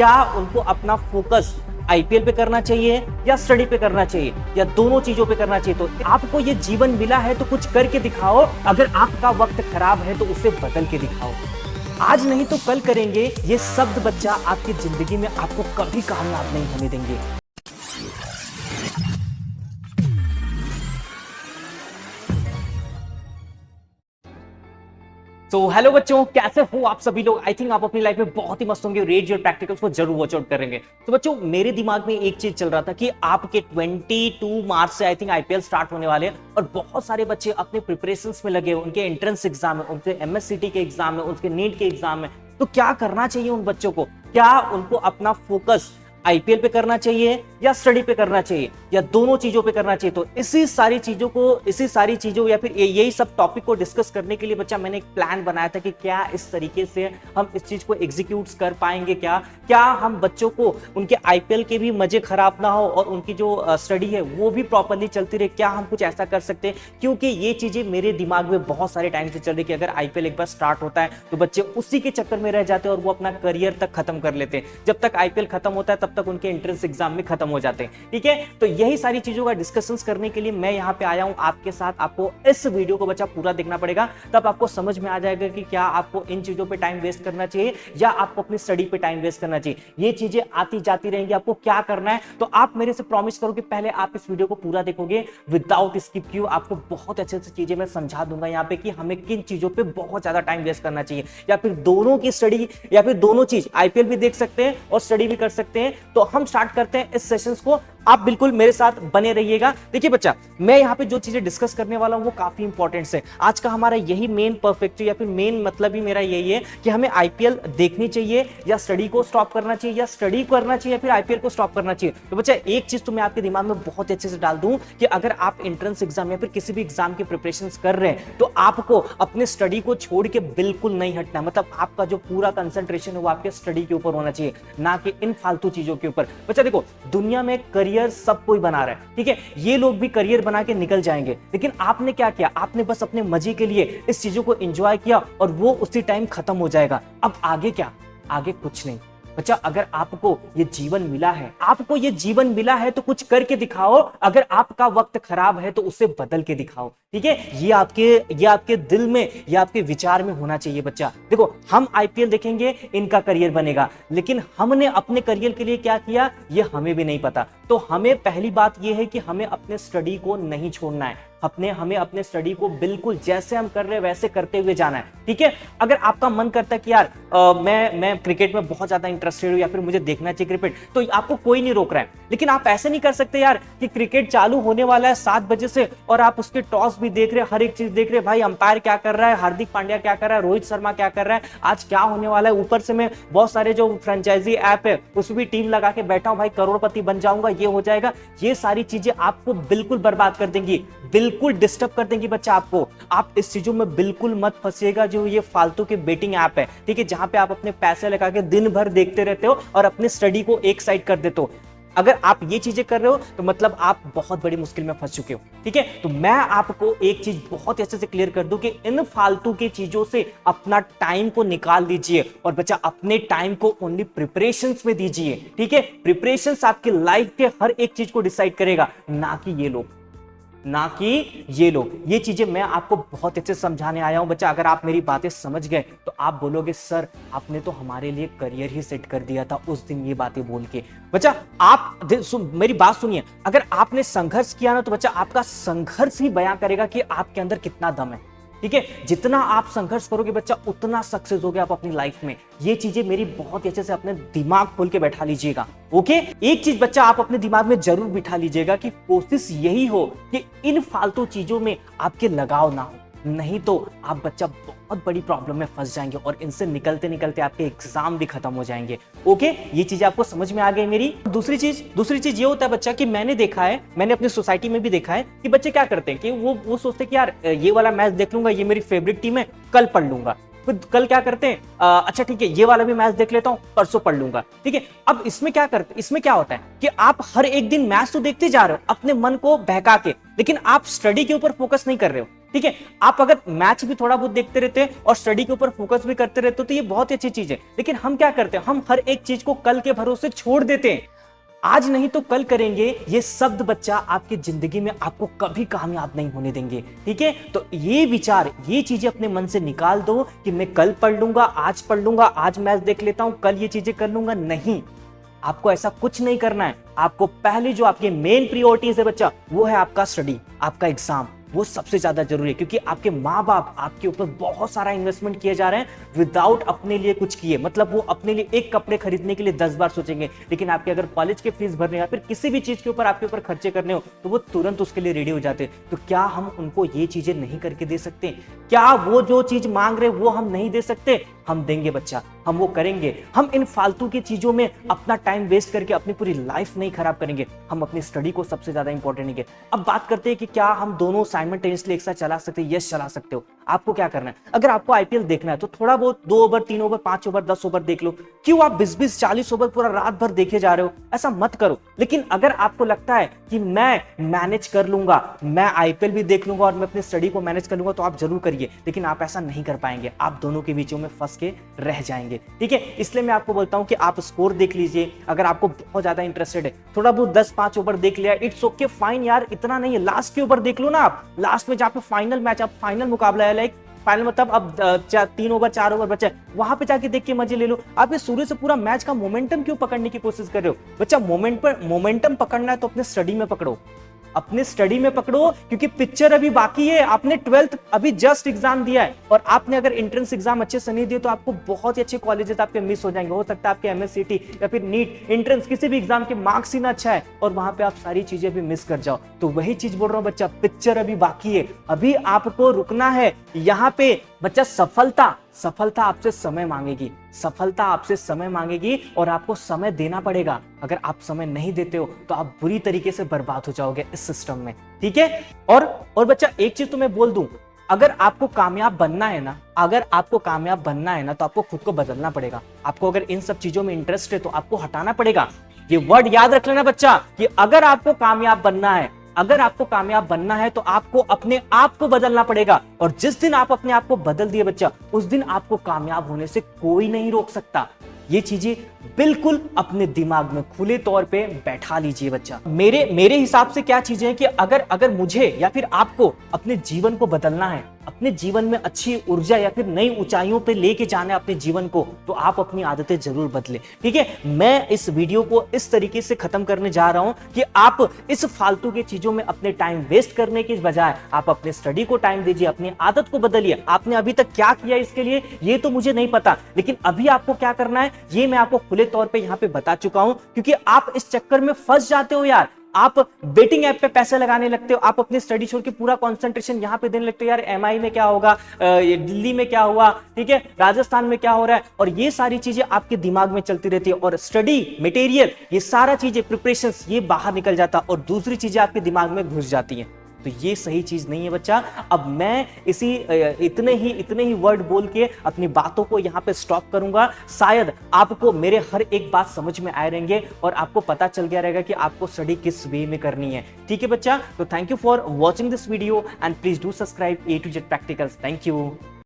क्या उनको अपना फोकस आईपीएल पे करना चाहिए या स्टडी पे करना चाहिए या दोनों चीजों पे करना चाहिए? तो आपको ये जीवन मिला है तो कुछ करके दिखाओ। अगर आपका वक्त खराब है तो उसे बदल के दिखाओ। आज नहीं तो कल करेंगे, ये शब्द बच्चा आपकी जिंदगी में आपको कभी कामयाब नहीं होने देंगे। तो हेलो बच्चों, कैसे हो आप सभी लोग? आई थिंक आप अपनी लाइफ में बहुत ही मस्त होंगे। रेड योर प्रैक्टिकल्स को जरूर वॉच आउट करेंगे। तो बच्चों, मेरे दिमाग में एक चीज चल रहा था कि आपके 22 मार्च से आई थिंक आईपीएल स्टार्ट होने वाले हैं और बहुत सारे बच्चे अपने प्रिपरेशंस में लगे, उनके एंट्रेंस एग्जाम है, उनके एमएससीटी के एग्जाम है, उनके नीट के एग्जाम है। तो क्या करना चाहिए उन बच्चों को? क्या उनको अपना फोकस आईपीएल पे करना चाहिए या स्टडी पे करना चाहिए या दोनों चीजों पे करना चाहिए? तो इसी सारी चीजों या फिर यही सब टॉपिक को डिस्कस करने के लिए बच्चा मैंने एक प्लान बनाया था कि क्या इस तरीके से हम इस चीज को एग्जीक्यूट कर पाएंगे। क्या हम बच्चों को उनके आईपीएल के भी मजे खराब ना हो और उनकी जो स्टडी है वो भी प्रॉपरली चलती रहे। क्या हम कुछ ऐसा कर सकते हैं? क्योंकि ये चीजें मेरे दिमाग में बहुत सारे टाइम से चल रही कि अगर आईपीएल एक बार स्टार्ट होता है तो बच्चे उसी के चक्कर में रह जाते हैं और वो अपना करियर तक खत्म कर लेते हैं। जब तक आईपीएल खत्म होता है तब तक उनके एंट्रेंस एग्जाम में खत्म हो जाते हैं। ठीक है, तो यही सारी चीजों का डिस्कशंस करने के लिए मैं यहां पे आया हूं आपके साथ। आपको इस वीडियो को बच्चा पूरा देखना पड़ेगा, तब आपको समझ में आ जाएगा कि क्या आपको इन चीजों पे टाइम वेस्ट करना चाहिए या आपको अपनी स्टडी पे टाइम वेस्ट करना चाहिए। ये चीजें आती जाती रहेंगी, आपको क्या करना है। तो आप मेरे से प्रॉमिस करो कि पहले आप इस वीडियो को पूरा देखोगे विदाउट स्किप किए। आपको बहुत अच्छे से चीजें मैं समझा दूंगा यहाँ पे कि हमें किन चीजों पे बहुत ज्यादा टाइम वेस्ट करना चाहिए, या फिर दोनों की स्टडी या फिर दोनों चीज, आईपीएल भी देख सकते हैं और स्टडी भी कर सकते हैं। तो हम स्टार्ट करते हैं इस सेशंस को। आप बिल्कुल मेरे साथ बने रहिएगा। देखिए बच्चा, मैं यहाँ पे जो चीजें डिस्कस करने वाला हूँ वो काफी इंपॉर्टेंट है। आज का हमारा यही मेन परफेक्ट या फिर मेन मतलब ही मेरा यही है कि हमें आईपीएल देखनी चाहिए या स्टडी को स्टॉप करना चाहिए, या स्टडी करना चाहिए या फिर आईपीएल को स्टॉप करना चाहिए। तो बच्चा, एक चीज तो मैं आपके दिमाग में बहुत अच्छे से डाल दूं कि अगर आप एंट्रेंस एग्जाम या फिर किसी भी एग्जाम की प्रिपरेशन कर रहे हैं तो आपको अपने स्टडी को छोड़ के बिल्कुल नहीं हटना। मतलब आपका जो पूरा कंसंट्रेशन है वो आपके स्टडी के ऊपर होना चाहिए, ना कि इन फालतू चीजों के ऊपर। बच्चा देखो, दुनिया में करियर सब कोई बना रहा है, ठीक है, ये लोग भी करियर बना के निकल जाएंगे, लेकिन आपने क्या किया? आपने बस अपने मजे के लिए इस चीजों को एंजॉय किया और वो उसी टाइम खत्म हो जाएगा। अब आगे क्या? आगे कुछ नहीं। बच्चा, अगर आपको ये जीवन मिला है तो कुछ करके दिखाओ। अगर आपका वक्त खराब है तो उसे बदल के दिखाओ। ठीक है, ये आपके दिल में, ये आपके विचार में होना चाहिए। बच्चा देखो, हम आईपीएल देखेंगे, इनका करियर बनेगा, लेकिन हमने अपने करियर के लिए क्या किया ये हमें भी नहीं पता। तो हमें पहली बात ये है कि हमें अपने स्टडी को नहीं छोड़ना है। हमें अपने स्टडी को बिल्कुल जैसे हम कर रहे हैं वैसे करते हुए जाना है। ठीक है, अगर आपका मन करता है कि यार मैं क्रिकेट में बहुत ज्यादा इंटरेस्टेड हूं या फिर मुझे देखना चाहिए क्रिकेट, तो आपको कोई नहीं रोक रहा है। लेकिन आप ऐसे नहीं कर सकते यार कि क्रिकेट चालू होने वाला है 7 बजे से और आप उसके टॉस भी देख रहे हैं, हर एक चीज देख रहे हैं, भाई अंपायर क्या कर रहा है, हार्दिक पांड्या क्या कर रहा है, रोहित शर्मा क्या कर रहा है, आज क्या होने वाला है। ऊपर से मैं बहुत सारे जो फ्रेंचाइजी ऐप है उसमें भी टीम लगा के बैठा हूं, भाई करोड़पति बन जाऊंगा, ये हो जाएगा। ये सारी चीजें आपको बिल्कुल बर्बाद कर देंगी, बिल्कुल डिस्टर्ब कर देंगी बच्चा आपको। आप इस चीजों में बिल्कुल मत फंसिएगा जो ये फालतू के बेटिंग ऐप है, ठीक है, जहां पे आप अपने पैसे लगा के दिन भर देखते रहते हो और अपनी स्टडी को एक साइड कर देते हो। अगर आप ये चीजें कर रहे हो तो मतलब आप बहुत बड़ी मुश्किल में फंस चुके हो। ठीक है, तो मैं आपको एक चीज बहुत अच्छे से क्लियर कर दूं कि इन फालतू की चीजों से अपना टाइम को निकाल दीजिए और बच्चा अपने टाइम को ओनली प्रिपरेशंस में दीजिए। ठीक है, प्रिपरेशंस आपकी लाइफ के हर एक चीज को डिसाइड करेगा, ना कि ये लोग। ये चीजें मैं आपको बहुत अच्छे से समझाने आया हूं। बच्चा, अगर आप मेरी बातें समझ गए तो आप बोलोगे सर आपने तो हमारे लिए करियर ही सेट कर दिया था उस दिन ये बातें बोल के। बच्चा, आप मेरी बात सुनिए, अगर आपने संघर्ष किया ना तो बच्चा आपका संघर्ष ही बयां करेगा कि आपके अंदर कितना दम है। ठीक है, जितना आप संघर्ष करोगे बच्चा उतना सक्सेस होगे आप अपनी लाइफ में। ये चीजें मेरी बहुत अच्छे से अपने दिमाग खोल के बैठा लीजिएगा। ओके, एक चीज बच्चा आप अपने दिमाग में जरूर बिठा लीजिएगा कि कोशिश यही हो कि इन फालतू चीजों में आपके लगाव ना हो, नहीं तो आप बच्चा बहुत बड़ी प्रॉब्लम में फंस जाएंगे और इनसे निकलते निकलते आपके एग्जाम भी खत्म हो जाएंगे। ओके, ये चीजें आपको समझ में आ गई मेरी। दूसरी चीज ये होता है बच्चा कि मैंने अपनी सोसाइटी में भी देखा है कि बच्चे क्या करते हैं कि वो सोचते हैं कि यार ये वाला मैच देख लूंगा, ये मेरी फेवरेट टीम है, कल पढ़ लूंगा। फिर कल क्या करते हैं, अच्छा ठीक है ये वाला भी मैच देख लेता हूं, परसों पढ़ लूंगा। ठीक है, अब इसमें क्या होता है कि आप हर एक दिन मैच तो देखते जा रहे हो अपने मन को बहका के, लेकिन आप स्टडी के ऊपर फोकस नहीं कर रहे हो। ठीक है। आप अगर मैच भी थोड़ा बहुत देखते रहते हैं और स्टडी के ऊपर फोकस भी करते रहते हो तो ये बहुत ही अच्छी चीज है। लेकिन हम क्या करते हैं, हम हर एक चीज को कल के भरोसे छोड़ देते हैं। आज नहीं तो कल करेंगे, ये शब्द बच्चा आपकी जिंदगी में आपको कभी कामयाब नहीं होने देंगे। ठीक है, तो ये विचार, ये चीजें अपने मन से निकाल दो कि मैं कल पढ़ लूंगा, आज पढ़ लूंगा, आज मैच देख लेता हूं, कल ये चीजें कर लूंगा। नहीं, आपको ऐसा कुछ नहीं करना है। आपको पहले जो आपके मेन प्रायोरिटीज है बच्चा, वो है आपका स्टडी, आपका एग्जाम, वो सबसे ज्यादा जरूरी है। क्योंकि आपके माँ बाप आपके ऊपर बहुत सारा इन्वेस्टमेंट किए जा रहे हैं विदाउट अपने लिए कुछ किए। मतलब वो अपने लिए एक कपड़े खरीदने के लिए 10 बार सोचेंगे, लेकिन आपके अगर कॉलेज के फीस भरने या फिर किसी भी चीज के ऊपर आपके ऊपर खर्चे करने हो तो वो तुरंत उसके लिए रेडी हो जाते हैं। तो क्या हम उनको ये चीजें नहीं करके दे सकते? क्या वो जो चीज मांग रहे वो हम नहीं दे सकते? हम देंगे बच्चा, हम वो करेंगे। हम इन फालतू की चीजों में अपना टाइम वेस्ट करके अपनी पूरी लाइफ नहीं खराब करेंगे। हम अपनी स्टडी को सबसे ज्यादा इंपॉर्टेंट देंगे। अब बात करते हैं कि क्या हम दोनों साइमल्टेनियसली एक साथ चला सकते हैं? यस, चला सकते हो। आपको क्या करना है, अगर आपको आईपीएल देखना है तो थोड़ा बहुत 2 ओवर, 3 ओवर, 5 ओवर, 10 ओवर देख लो। क्यों आप 20-20, 40 ओवर पूरा रात भर देखे जा रहे हो? ऐसा मत करो। लेकिन अगर आपको लगता है कि मैं मैनेज कर लूंगा, मैं आईपीएल भी देख लूंगा और मैं अपनी स्टडी को मैनेज कर लूंगा, तो आप जरूर करिए। लेकिन आप ऐसा नहीं कर पाएंगे, आप दोनों के बीचों में फंस के रह जाएंगे। ठीक है, इसलिए मैं आपको बोलता हूं कि आप स्कोर देख लीजिए। अगर आपको बहुत ज्यादा इंटरेस्टेड है, थोड़ा बहुत 10-5 ओवर देख लिया, इट्स ओके, फाइन यार, इतना नहीं है। लास्ट के ओवर देख लो ना आप, लास्ट में जहां पे फाइनल मैच, आप फाइनल मुकाबला है, लाइक फाइनल मतलब अब 3 ओवर 4 ओवर बचा है, वहां पे जाके देख के मजे ले लो। आप ये शुरू से पूरा मैच का मोमेंटम क्यों पकड़ने की कोशिश कर रहे हो? बच्चा मोमेंटम पकड़ना है तो अपने स्टडी में पकड़ो, अपने स्टडी में पकड़ो। क्योंकि पिक्चर अभी बाकी है। आपने 12th अभी जस्ट एग्जाम दिया है और आपने अगर एंट्रेंस एग्जाम अच्छे से नहीं दिए तो आपको बहुत ही अच्छे कॉलेजेस आपके मिस हो जाएंगे। हो सकता है आपके एमएससीटी या फिर नीट एंट्रेंस किसी भी एग्जाम के मार्क्स ही ना अच्छा है और वहां पे आप सारी चीजें भी मिस कर जाओ। तो वही चीज बोल रहा हूं बच्चा, पिक्चर अभी बाकी है, अभी आपको रुकना है। यहाँ पे बच्चा सफलता आपसे समय मांगेगी, सफलता आपसे समय मांगेगी और आपको समय देना पड़ेगा। अगर आप समय नहीं देते हो तो आप बुरी तरीके से बर्बाद हो जाओगे इस सिस्टम में। ठीक है, और बच्चा एक चीज तो मैं बोल दूं, अगर आपको कामयाब बनना है ना, तो आपको खुद को बदलना पड़ेगा। आपको अगर इन सब चीजों में इंटरेस्ट है तो आपको हटाना पड़ेगा। ये वर्ड याद रख लेना बच्चा कि अगर आपको कामयाब बनना है तो आपको अपने आप को बदलना पड़ेगा। और जिस दिन आप अपने आप को बदल दिए बच्चा, उस दिन आपको कामयाब होने से कोई नहीं रोक सकता। ये चीजें बिल्कुल अपने दिमाग में खुले तौर पे बैठा लीजिए बच्चा। मेरे हिसाब से क्या चीजें हैं कि अगर मुझे या फिर आपको अपने जीवन को बदलना है, अपने जीवन में अच्छी ऊर्जा या फिर नई ऊंचाइयों पे लेके जाना है अपने जीवन को, तो आप अपनी आदतें जरूर बदलें। ठीक है, मैं इस वीडियो को इस तरीके से खत्म करने जा रहा हूं कि आप इस फालतू की चीजों में अपने टाइम वेस्ट करने की बजाय आप अपने स्टडी को टाइम दीजिए, अपनी आदत को बदलिए। आपने अभी तक क्या किया इसके लिए ये तो मुझे नहीं पता, लेकिन अभी आपको क्या करना है ये मैं आपको खुले तौर पे यहां पे बता चुका हूं। क्योंकि आप इस चक्कर में फंस जाते हो यार, आप बेटिंग ऐप पे पैसे लगाने लगते हो, आप अपनी स्टडी छोड़ के पूरा कंसंट्रेशन यहां पे देने लगते हो। यार एमआई में क्या होगा, दिल्ली में क्या हुआ, ठीक है, राजस्थान में क्या हो रहा है, और ये सारी चीजें आपके दिमाग में चलती रहती है। और स्टडी मटेरियल, ये सारा चीजें, प्रिपरेशंस, ये बाहर निकल जाता और दूसरी चीजें आपके दिमाग में घुस जाती हैं। तो ये सही चीज नहीं है बच्चा। अब मैं इतने ही वर्ड बोल के अपनी बातों को यहाँ पे स्टॉप करूंगा। शायद आपको मेरे हर एक बात समझ में आए रहेंगे और आपको पता चल गया रहेगा कि आपको स्टडी किस वे में करनी है। ठीक है बच्चा, तो thank you for watching this video and please do subscribe A to Z practicals. Thank you.